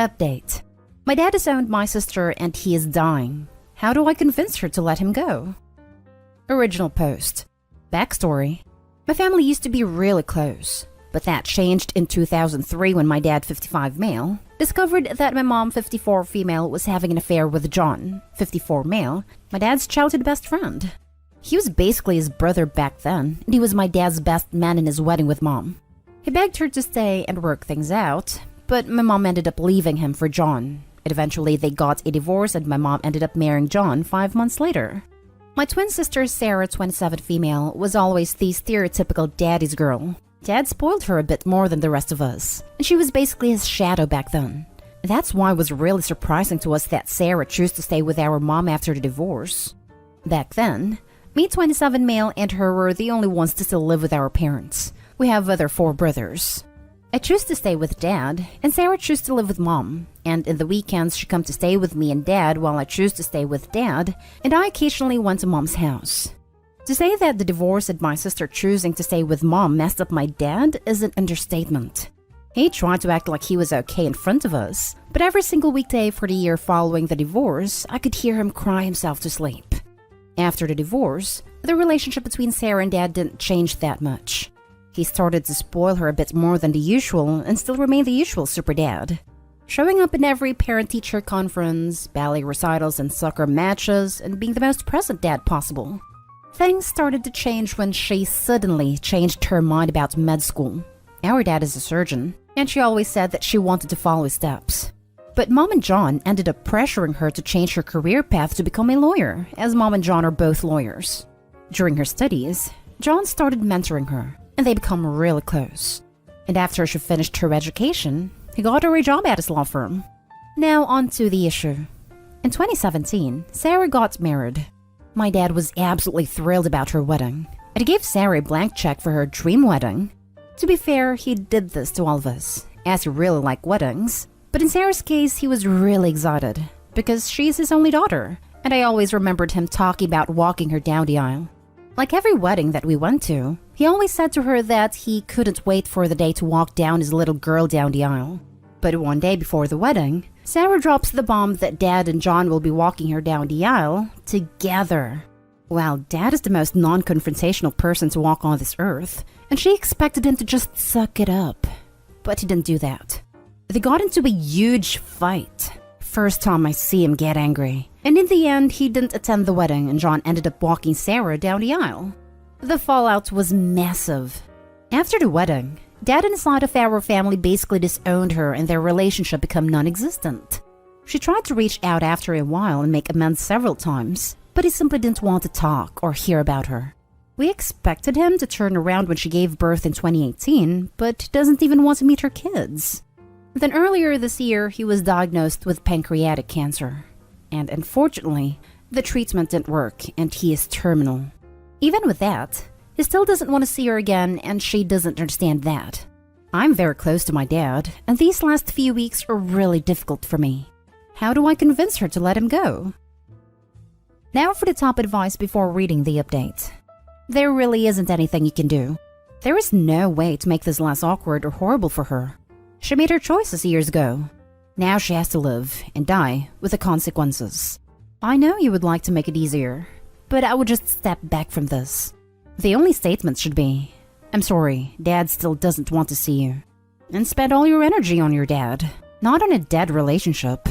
Update. My dad disowned my sister and he is dying. How do I convince her to let him go? Original post. Backstory. My family used to be really close, but that changed in 2003 when my dad, 55 male, discovered that my mom, 54 female, was having an affair with John, 54 male, my dad's childhood best friend. He was basically his brother back then, and he was my dad's best man in his wedding with mom. He begged her to stay and work things out, but my mom ended up leaving him for John. And eventually they got a divorce and my mom ended up marrying John 5 months later. My twin sister Sarah, 27 female, was always the stereotypical daddy's girl. Dad spoiled her a bit more than the rest of us, and she was basically his shadow back then. That's why it was really surprising to us that Sarah chose to stay with our mom after the divorce. Back then, me, 27 male, and her were the only ones to still live with our parents. We have other 4 brothers. I choose to stay with Dad, and Sarah chose to live with Mom, and in the weekends she come to stay with me and Dad while I choose to stay with Dad, and I occasionally went to Mom's house. To say that the divorce and my sister choosing to stay with Mom messed up my dad is an understatement. He tried to act like he was okay in front of us, but every single weekday for the year following the divorce, I could hear him cry himself to sleep. After the divorce, the relationship between Sarah and Dad didn't change that much. He started to spoil her a bit more than the usual and still remained the usual super dad. Showing up in every parent-teacher conference, ballet recitals and soccer matches, and being the most present dad possible. Things started to change when she suddenly changed her mind about med school. Our dad is a surgeon, and she always said that she wanted to follow his steps. But Mom and John ended up pressuring her to change her career path to become a lawyer, as Mom and John are both lawyers. During her studies, John started mentoring her, and they become really close. And after she finished her education, he got her a job at his law firm. Now on to the issue. In 2017, Sarah got married. My dad was absolutely thrilled about her wedding, and he gave Sarah a blank check for her dream wedding. To be fair, he did this to all of us, as he really liked weddings. But in Sarah's case, he was really excited, because she's his only daughter, and I always remembered him talking about walking her down the aisle. Like every wedding that we went to, he always said to her that he couldn't wait for the day to walk down his little girl down the aisle. But one day before the wedding, Sarah drops the bomb that Dad and John will be walking her down the aisle together. Well, Dad is the most non-confrontational person to walk on this earth, and she expected him to just suck it up. But he didn't do that. They got into a huge fight. First time I see him get angry. And in the end, he didn't attend the wedding and John ended up walking Sarah down the aisle. The fallout was massive. After the wedding, Dad and the side of our family basically disowned her and their relationship became non-existent. She tried to reach out after a while and make amends several times, but he simply didn't want to talk or hear about her. We expected him to turn around when she gave birth in 2018, but doesn't even want to meet her kids. Then earlier this year, he was diagnosed with pancreatic cancer. And unfortunately, the treatment didn't work and he is terminal. Even with that, he still doesn't want to see her again and she doesn't understand that. I'm very close to my dad, and these last few weeks are really difficult for me. How do I convince her to let him go? Now for the top advice before reading the update. There really isn't anything you can do. There is no way to make this less awkward or horrible for her. She made her choices years ago. Now she has to live and die with the consequences. I know you would like to make it easier, but I would just step back from this. The only statement should be, I'm sorry, Dad still doesn't want to see you. And spend all your energy on your dad, not on a dead relationship.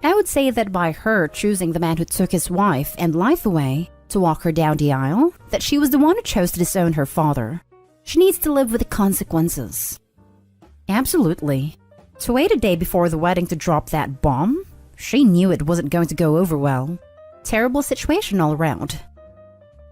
I would say that by her choosing the man who took his wife and life away to walk her down the aisle, that she was the one who chose to disown her father. She needs to live with the consequences. Absolutely. To wait a day before the wedding to drop that bomb? She knew it wasn't going to go over well. Terrible situation all around.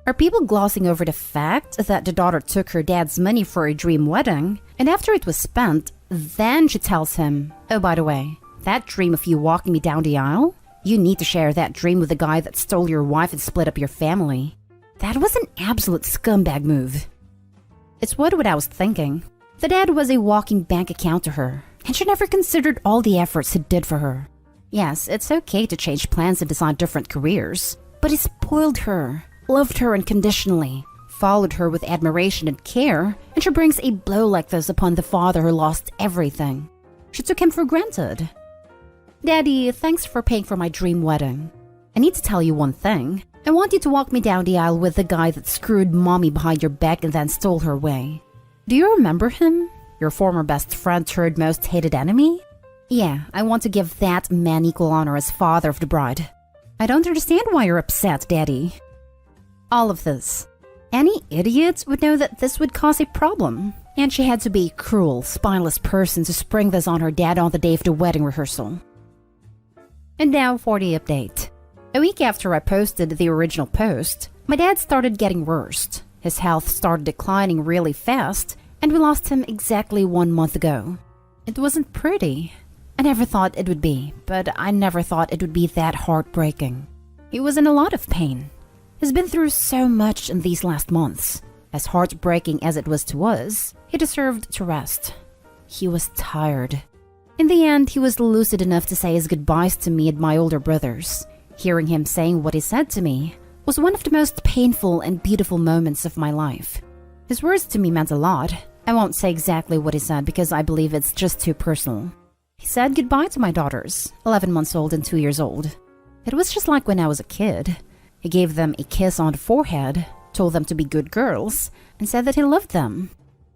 Are people glossing over the fact that the daughter took her dad's money for a dream wedding, and after it was spent, then she tells him, oh, by the way, that dream of you walking me down the aisle? You need to share that dream with the guy that stole your wife and split up your family. That was an absolute scumbag move. It's what I was thinking. The dad was a walking bank account to her, and she never considered all the efforts he did for her. Yes, it's okay to change plans and decide different careers, but he spoiled her, loved her unconditionally, followed her with admiration and care, and she brings a blow like this upon the father who lost everything. She took him for granted. Daddy, thanks for paying for my dream wedding. I need to tell you one thing. I want you to walk me down the aisle with the guy that screwed mommy behind your back and then stole her away. Do you remember him? Your former best friend turned most hated enemy? Yeah, I want to give that man equal honor as father of the bride. I don't understand why you're upset, Daddy. All of this. Any idiot would know that this would cause a problem. And she had to be a cruel, spineless person to spring this on her dad on the day of the wedding rehearsal. And now for the update. A week after I posted the original post, my dad started getting worse. His health started declining really fast, and we lost him exactly 1 month ago. It wasn't pretty. I never thought it would be, but I never thought it would be that heartbreaking. He was in a lot of pain. He's been through so much in these last months. As heartbreaking as it was to us, he deserved to rest. He was tired. In the end, he was lucid enough to say his goodbyes to me and my older brothers. Hearing him saying what he said to me was one of the most painful and beautiful moments of my life. His words to me meant a lot. I won't say exactly what he said because I believe it's just too personal. He said goodbye to my daughters, 11 months old and 2 years old. It was just like when I was a kid. He gave them a kiss on the forehead, told them to be good girls, and said that he loved them.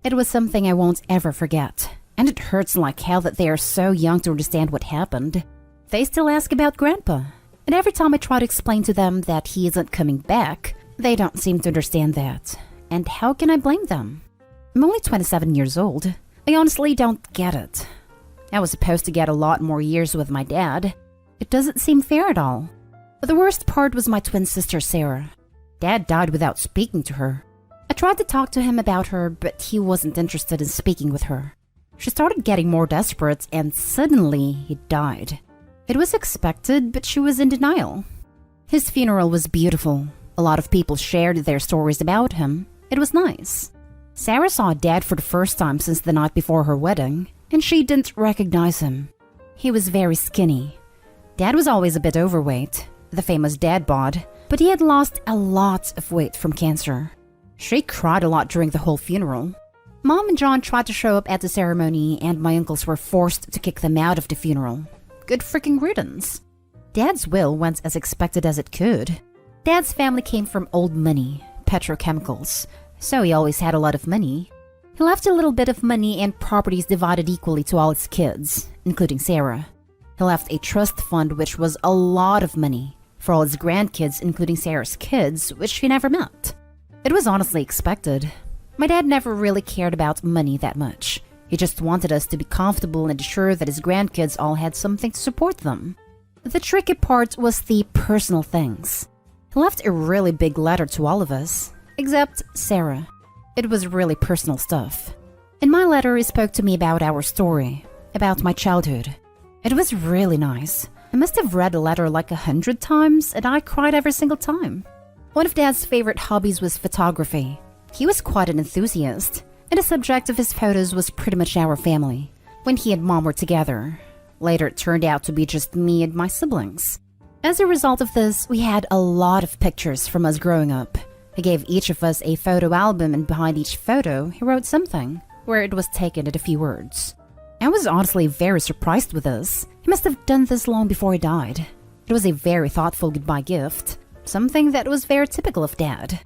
It was something I won't ever forget, and it hurts like hell that they are so young to understand what happened. They still ask about Grandpa, and every time I try to explain to them that he isn't coming back, they don't seem to understand that. And how can I blame them? I'm only 27 years old. I honestly don't get it. I was supposed to get a lot more years with my dad. It doesn't seem fair at all. But the worst part was my twin sister, Sarah. Dad died without speaking to her. I tried to talk to him about her, but he wasn't interested in speaking with her. She started getting more desperate, and suddenly he died. It was expected, but she was in denial. His funeral was beautiful. A lot of people shared their stories about him. It was nice. Sarah saw Dad for the first time since the night before her wedding, and she didn't recognize him. He was very skinny. Dad was always a bit overweight, the famous dad bod, but he had lost a lot of weight from cancer. She cried a lot during the whole funeral. Mom and John tried to show up at the ceremony, and my uncles were forced to kick them out of the funeral. Good freaking riddance. Dad's will went as expected as it could. Dad's family came from old money, petrochemicals, so he always had a lot of money. He left a little bit of money and properties divided equally to all his kids, including Sarah. He left a trust fund which was a lot of money for all his grandkids, including Sarah's kids, which he never met. It was honestly expected. My dad never really cared about money that much. He just wanted us to be comfortable and sure that his grandkids all had something to support them. The tricky part was the personal things. He left a really big letter to all of us, except Sarah. It was really personal stuff. In my letter, he spoke to me about our story, about my childhood. It was really nice. I must have read the letter like 100 times, and I cried every single time. One of Dad's favorite hobbies was photography. He was quite an enthusiast, and the subject of his photos was pretty much our family, when he and Mom were together. Later, it turned out to be just me and my siblings. As a result of this, we had a lot of pictures from us growing up. He gave each of us a photo album, and behind each photo, he wrote something, where it was taken in a few words. I was honestly very surprised with this. He must have done this long before he died. It was a very thoughtful goodbye gift, something that was very typical of Dad.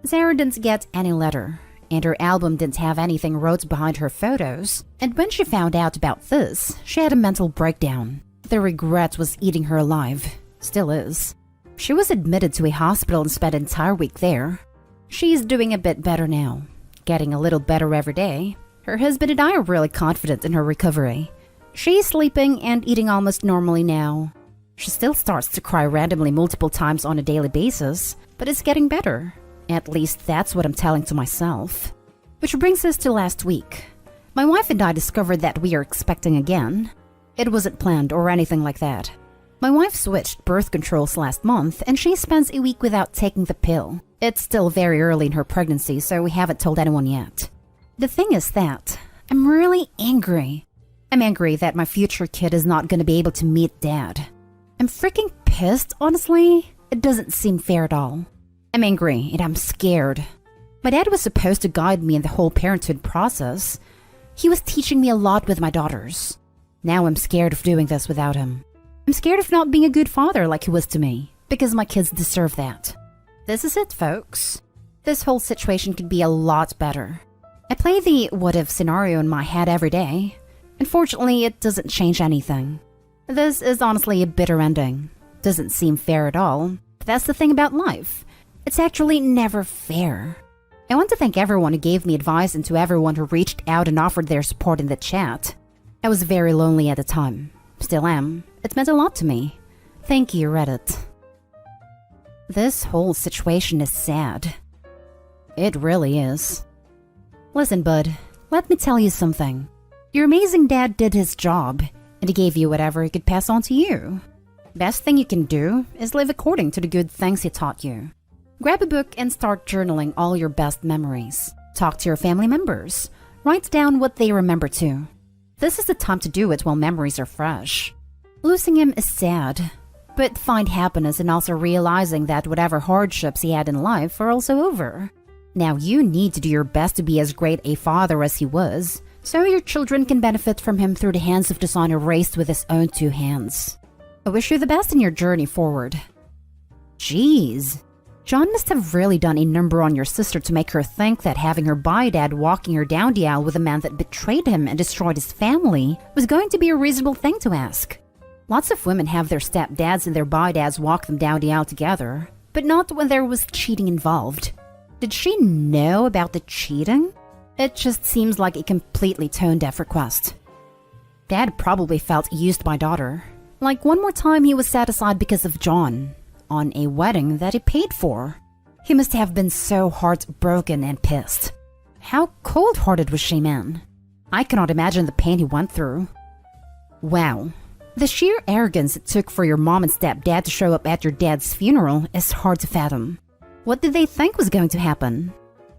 Sarah didn't get any letter, and her album didn't have anything wrote behind her photos, and when she found out about this, she had a mental breakdown. The regret was eating her alive. Still is. She was admitted to a hospital and spent an entire week there. She's doing a bit better now, getting a little better every day. Her husband and I are really confident in her recovery. She's sleeping and eating almost normally now. She still starts to cry randomly multiple times on a daily basis, but it's getting better. At least that's what I'm telling to myself. Which brings us to last week. My wife and I discovered that we are expecting again. It wasn't planned or anything like that. My wife switched birth controls last month, and she spends a week without taking the pill. It's still very early in her pregnancy, so we haven't told anyone yet. The thing is that I'm really angry. I'm angry that my future kid is not going to be able to meet Dad. I'm freaking pissed, honestly. It doesn't seem fair at all. I'm angry and I'm scared. My dad was supposed to guide me in the whole parenthood process. He was teaching me a lot with my daughters. Now I'm scared of doing this without him. I'm scared of not being a good father like he was to me, because my kids deserve that. This is it, folks. This whole situation could be a lot better. I play the what-if scenario in my head every day. Unfortunately, it doesn't change anything. This is honestly a bitter ending. Doesn't seem fair at all, but that's the thing about life. It's actually never fair. I want to thank everyone who gave me advice and to everyone who reached out and offered their support in the chat. I was very lonely at the time. Still am. It meant a lot to me. Thank you, Reddit. This whole situation is sad. It really is. Listen, bud, let me tell you something. Your amazing dad did his job, and he gave you whatever he could pass on to you. Best thing you can do is live according to the good things he taught you. Grab a book and start journaling all your best memories. Talk to your family members. Write down what they remember too. This is the time to do it while memories are fresh. Losing him is sad, but find happiness in also realizing that whatever hardships he had in life are also over. Now you need to do your best to be as great a father as he was, so your children can benefit from him through the hands of the son who raised with his own two hands. I wish you the best in your journey forward. Jeez. John must have really done a number on your sister to make her think that having her bi-dad walking her down the aisle with a man that betrayed him and destroyed his family was going to be a reasonable thing to ask. Lots of women have their stepdads and their bi-dads walk them down the aisle together, but not when there was cheating involved. Did she know about the cheating? It just seems like a completely tone-deaf request. Dad probably felt used by daughter. Like one more time he was set aside because of John, on a wedding that he paid for. He must have been so heartbroken and pissed. How cold-hearted was she, man? I cannot imagine the pain he went through. Wow. The sheer arrogance it took for your mom and stepdad to show up at your dad's funeral is hard to fathom. What did they think was going to happen?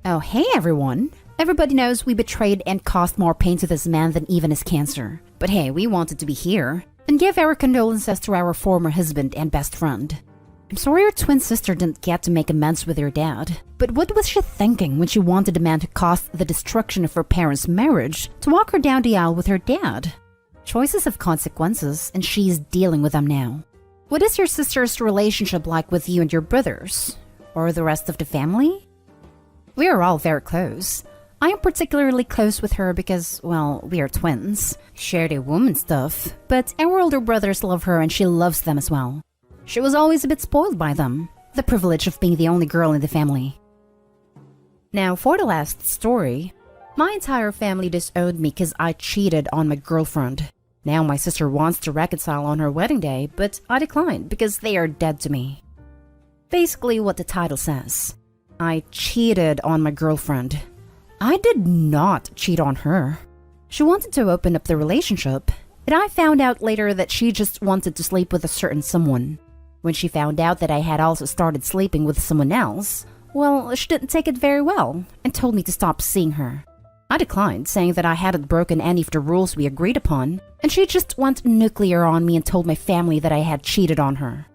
Oh, hey everyone. Everybody knows we betrayed and caused more pain to this man than even his cancer. But hey, we wanted to be here and give our condolences to our former husband and best friend. I'm sorry your twin sister didn't get to make amends with your dad, but what was she thinking when she wanted the man who caused the destruction of her parents' marriage to walk her down the aisle with her dad? Choices have consequences, and she's dealing with them now. What is your sister's relationship like with you and your brothers? Or the rest of the family? We are all very close. I am particularly close with her because, well, we are twins. Shared a womb and stuff, but our older brothers love her and she loves them as well. She was always a bit spoiled by them, the privilege of being the only girl in the family. Now, for the last story, my entire family disowned me because I cheated on my girlfriend. Now my sister wants to reconcile on her wedding day, but I declined because they are dead to me. Basically what the title says. I cheated on my girlfriend. I did not cheat on her. She wanted to open up the relationship, but I found out later that she just wanted to sleep with a certain someone. When she found out that I had also started sleeping with someone else, well, she didn't take it very well and told me to stop seeing her. I declined, saying that I hadn't broken any of the rules we agreed upon, and she just went nuclear on me and told my family that I had cheated on her.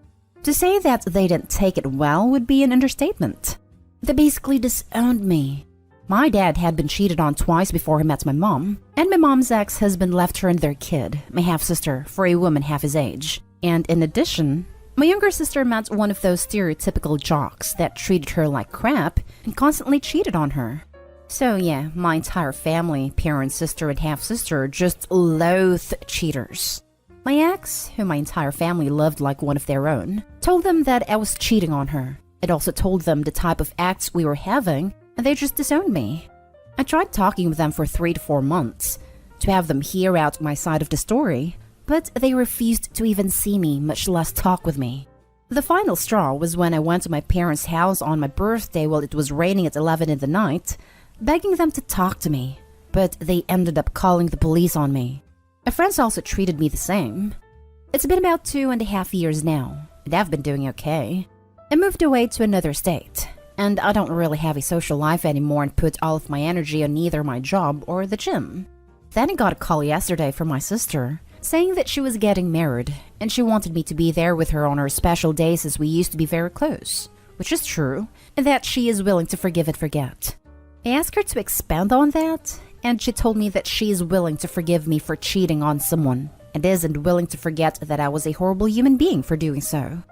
To say that they didn't take it well would be an understatement. They basically disowned me. My dad had been cheated on twice before he met my mom, and my mom's ex-husband left her and their kid, my half-sister, for a woman half his age. And in addition, my younger sister met one of those stereotypical jocks that treated her like crap and constantly cheated on her. So yeah, my entire family, parents, sister, and half-sister just loathed cheaters. My ex, who my entire family loved like one of their own, told them that I was cheating on her. It also told them the type of acts we were having, and they just disowned me. I tried talking with them for 3 to 4 months, to have them hear out my side of the story, but they refused to even see me, much less talk with me. The final straw was when I went to my parents' house on my birthday while it was raining at 11 in the night, begging them to talk to me, but they ended up calling the police on me. My friends also treated me the same. It's been about 2.5 years now, and I've been doing okay. I moved away to another state, and I don't really have a social life anymore and put all of my energy on either my job or the gym. Then I got a call yesterday from my sister, saying that she was getting married, and she wanted me to be there with her on her special days as we used to be very close, which is true, and that she is willing to forgive and forget. I asked her to expand on that, and she told me that she is willing to forgive me for cheating on someone and isn't willing to forget that I was a horrible human being for doing so.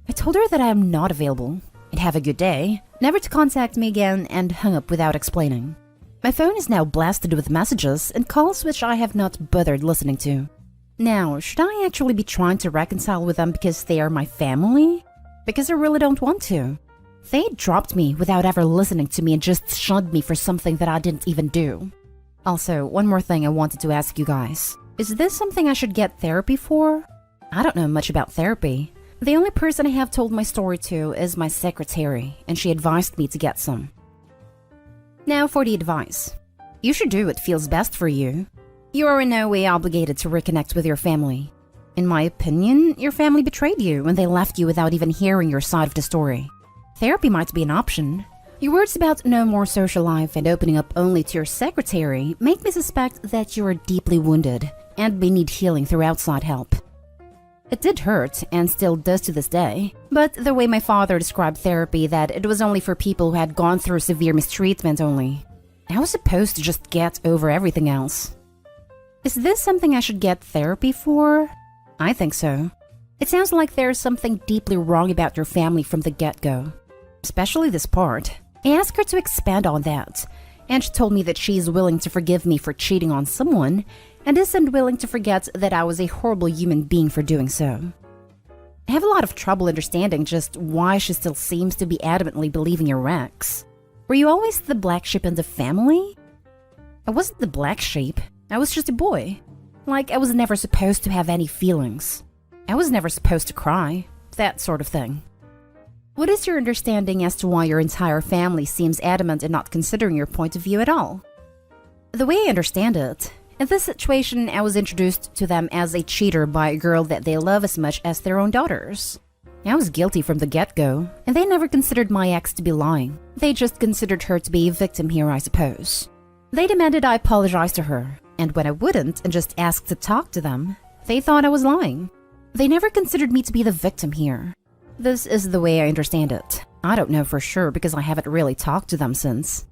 I told her that I am not available and have a good day, never to contact me again, and hung up without explaining. My phone is now blasted with messages and calls which I have not bothered listening to. Now, should I actually be trying to reconcile with them because they are my family? Because I really don't want to. They dropped me without ever listening to me and just shunned me for something that I didn't even do. Also, one more thing I wanted to ask you guys. Is this something I should get therapy for? I don't know much about therapy. The only person I have told my story to is my secretary, and she advised me to get some. Now for the advice. You should do what feels best for you. You are in no way obligated to reconnect with your family. In my opinion, your family betrayed you when they left you without even hearing your side of the story. Therapy might be an option. Your words about no more social life and opening up only to your secretary make me suspect that you are deeply wounded and may need healing through outside help. It did hurt, and still does to this day, but the way my father described therapy, that it was only for people who had gone through severe mistreatment only. I was supposed to just get over everything else. Is this something I should get therapy for? I think so. It sounds like there's something deeply wrong about your family from the get-go. Especially this part. I asked her to expand on that, and she told me that she is willing to forgive me for cheating on someone, and isn't willing to forget that I was a horrible human being for doing so. I have a lot of trouble understanding just why she still seems to be adamantly believing your ex. Were you always the black sheep in the family? I wasn't the black sheep. I was just a boy. Like, I was never supposed to have any feelings. I was never supposed to cry. That sort of thing. What is your understanding as to why your entire family seems adamant in not considering your point of view at all? The way I understand it, in this situation, I was introduced to them as a cheater by a girl that they love as much as their own daughters. I was guilty from the get-go, and they never considered my ex to be lying. They just considered her to be a victim here, I suppose. They demanded I apologize to her, and when I wouldn't and just asked to talk to them, they thought I was lying. They never considered me to be the victim here. This is the way I understand it. I don't know for sure because I haven't really talked to them since.